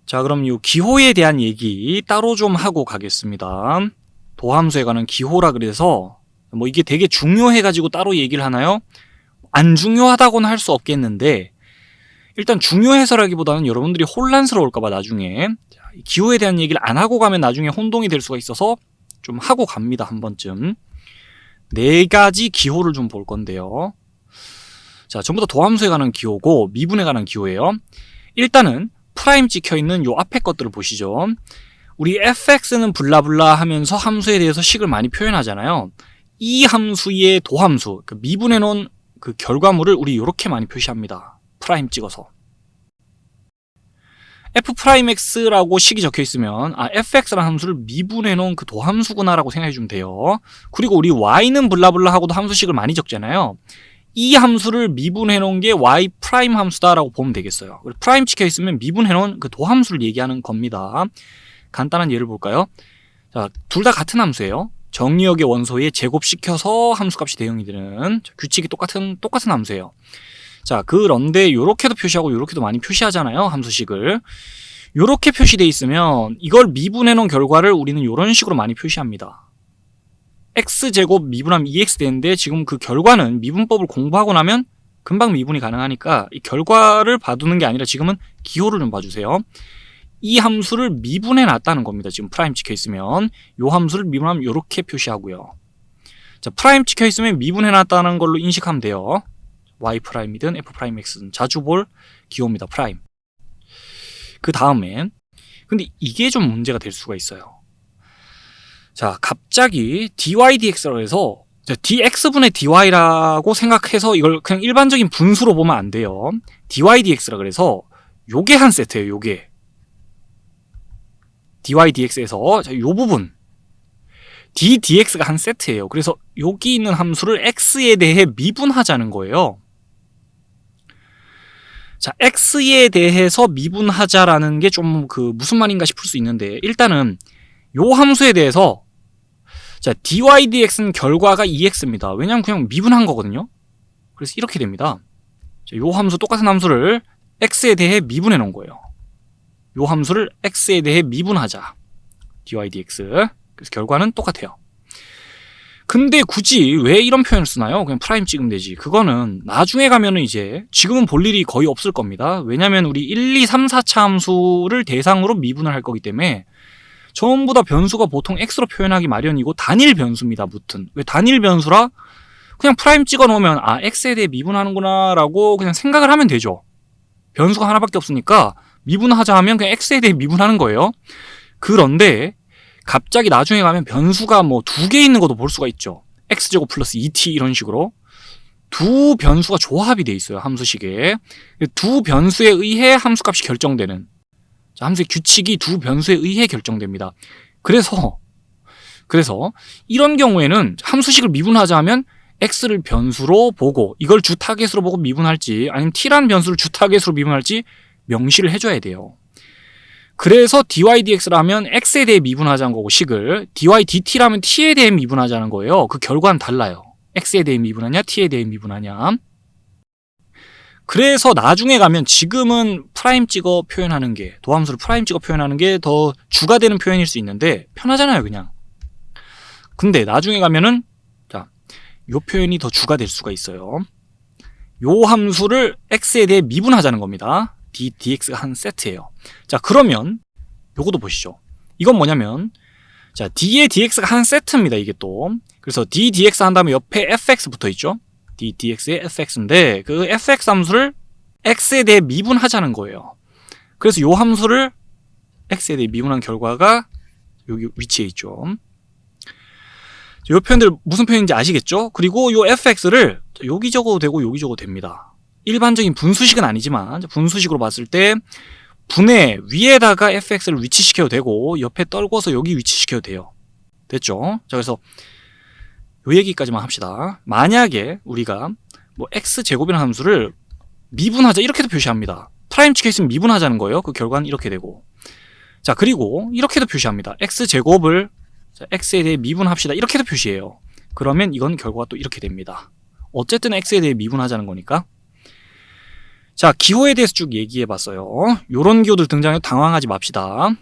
자, 그럼 이 기호에 대한 얘기 따로 좀 하고 가겠습니다. 도함수에 관한 기호라 그래서 뭐 이게 되게 중요해가지고 따로 얘기를 하나요? 안 중요하다고는 할 수 없겠는데 일단 중요해서라기보다는 여러분들이 혼란스러울까봐 나중에 기호에 대한 얘기를 안 하고 가면 나중에 혼동이 될 수가 있어서 좀 하고 갑니다. 한 번쯤. 4가지 기호를 좀 볼 건데요. 자, 전부 다 도함수에 관한 기호고 미분에 관한 기호예요. 일단은 프라임 찍혀있는 요 앞에 것들을 보시죠. 우리 fx는 블라블라 하면서 함수에 대해서 식을 많이 표현하잖아요. 이 함수의 도함수, 미분해 놓은 그 결과물을 우리 이렇게 많이 표시합니다. 프라임 찍어서. f'x라고 식이 적혀 있으면 fx라는 함수를 미분해 놓은 그 도함수구나 라고 생각해 주면 돼요. 그리고 우리 y는 블라블라 하고도 함수식을 많이 적잖아요. 이 함수를 미분해 놓은 게 y 프라임 함수다 라고 보면 되겠어요. 프라임 찍혀 있으면 미분해 놓은 그 도함수를 얘기하는 겁니다. 간단한 예를 볼까요? 자, 둘 다 같은 함수예요. 정리역의 원소에 제곱시켜서 함수값이 대응이 되는 규칙이 똑같은 함수예요. 자, 그런데 요렇게도 표시하고 요렇게도 많이 표시하잖아요. 함수식을. 요렇게 표시되어 있으면 이걸 미분해 놓은 결과를 우리는 요런 식으로 많이 표시합니다. x제곱 미분하면 2x 되는데 지금 그 결과는 미분법을 공부하고 나면 금방 미분이 가능하니까 이 결과를 봐두는 게 아니라 지금은 기호를 좀 봐주세요. 이 함수를 미분해 놨다는 겁니다. 지금 프라임 찍혀 있으면 요 함수를 미분하면 요렇게 표시하고요. 자, 프라임 찍혀 있으면 미분해 놨다는 걸로 인식하면 돼요. y 프라임이든 f 프라임 x든 자주 볼 기호입니다. 프라임. 그 다음에 근데 이게 좀 문제가 될 수가 있어요. 자, 갑자기 dy dx라고 해서 dx분의 dy라고 생각해서 이걸 그냥 일반적인 분수로 보면 안 돼요. dy dx라 그래서 요게 한 세트예요. 요게 dy dx에서 요 부분 d dx가 한 세트예요. 그래서 여기 있는 함수를 x에 대해 미분하자는 거예요. 자, x에 대해서 미분하자라는 게 좀 무슨 말인가 싶을 수 있는데 일단은 요 함수에 대해서 자, dy dx는 결과가 2x입니다. 왜냐면 그냥 미분한 거거든요. 그래서 이렇게 됩니다. 자, 요 함수 똑같은 함수를 x에 대해 미분해 놓은 거예요. 요 함수를 x에 대해 미분하자. dy dx. 그래서 결과는 똑같아요. 근데 굳이 왜 이런 표현을 쓰나요? 그냥 프라임 찍으면 되지. 그거는 나중에 가면은 이제 지금은 볼 일이 거의 없을 겁니다. 왜냐면 우리 1, 2, 3, 4차 함수를 대상으로 미분을 할 거기 때문에 전부 다 변수가 보통 x로 표현하기 마련이고 단일 변수입니다. 무튼. 왜 단일 변수라? 그냥 프라임 찍어 놓으면 x에 대해 미분하는구나 라고 그냥 생각을 하면 되죠. 변수가 하나밖에 없으니까 미분하자 하면 그냥 x에 대해 미분하는 거예요. 그런데 갑자기 나중에 가면 변수가 뭐 2개 있는 것도 볼 수가 있죠. x제곱 플러스 2t 이런 식으로 두 변수가 조합이 돼 있어요. 함수식에 두 변수에 의해 함수값이 결정되는 함수의 규칙이 두 변수에 의해 결정됩니다. 그래서 이런 경우에는 함수식을 미분하자 하면 x를 변수로 보고 이걸 주 타겟으로 보고 미분할지 아니면 t라는 변수를 주 타겟으로 미분할지 명시를 해줘야 돼요. 그래서 dy dx라면 x에 대해 미분하자는 거고 식을 dy dt라면 t에 대해 미분하자는 거예요. 그 결과는 달라요. x에 대해 미분하냐 t에 대해 미분하냐. 그래서 나중에 가면 지금은 프라임 찍어 표현하는 게 도함수를 프라임 찍어 표현하는 게 더 주가 되는 표현일 수 있는데 편하잖아요 그냥. 근데 나중에 가면은 자, 요 표현이 더 주가 될 수가 있어요. 요 함수를 x에 대해 미분하자는 겁니다. dx가 한 세트예요. 자, 그러면 요것도 보시죠. 이건 뭐냐면 자, d에 dx가 한 세트입니다. 이게 또. 그래서 d dx 한 다음에 옆에 fx 붙어 있죠. d dx의 fx인데 그 fx 함수를 x에 대해 미분하자는 거예요. 그래서 요 함수를 x에 대해 미분한 결과가 여기 위치에 있죠. 요 표현들 무슨 표현인지 아시겠죠? 그리고 요 fx를 여기 적어도 되고 여기 적어도 됩니다. 일반적인 분수식은 아니지만 분수식으로 봤을 때 분의 위에다가 fx를 위치시켜도 되고 옆에 떨궈서 여기 위치시켜도 돼요. 됐죠? 자, 그래서 요 얘기까지만 합시다. 만약에 우리가 뭐 x제곱이라는 함수를 미분하자 이렇게도 표시합니다. 프라임 찍혀 있으면 미분하자는 거예요. 그 결과는 이렇게 되고. 자, 그리고 이렇게도 표시합니다. x제곱을 x에 대해 미분합시다. 이렇게도 표시해요. 그러면 이건 결과가 또 이렇게 됩니다. 어쨌든 x에 대해 미분하자는 거니까. 자, 기호에 대해서 쭉 얘기해봤어요. 요런 기호들 등장해도 당황하지 맙시다.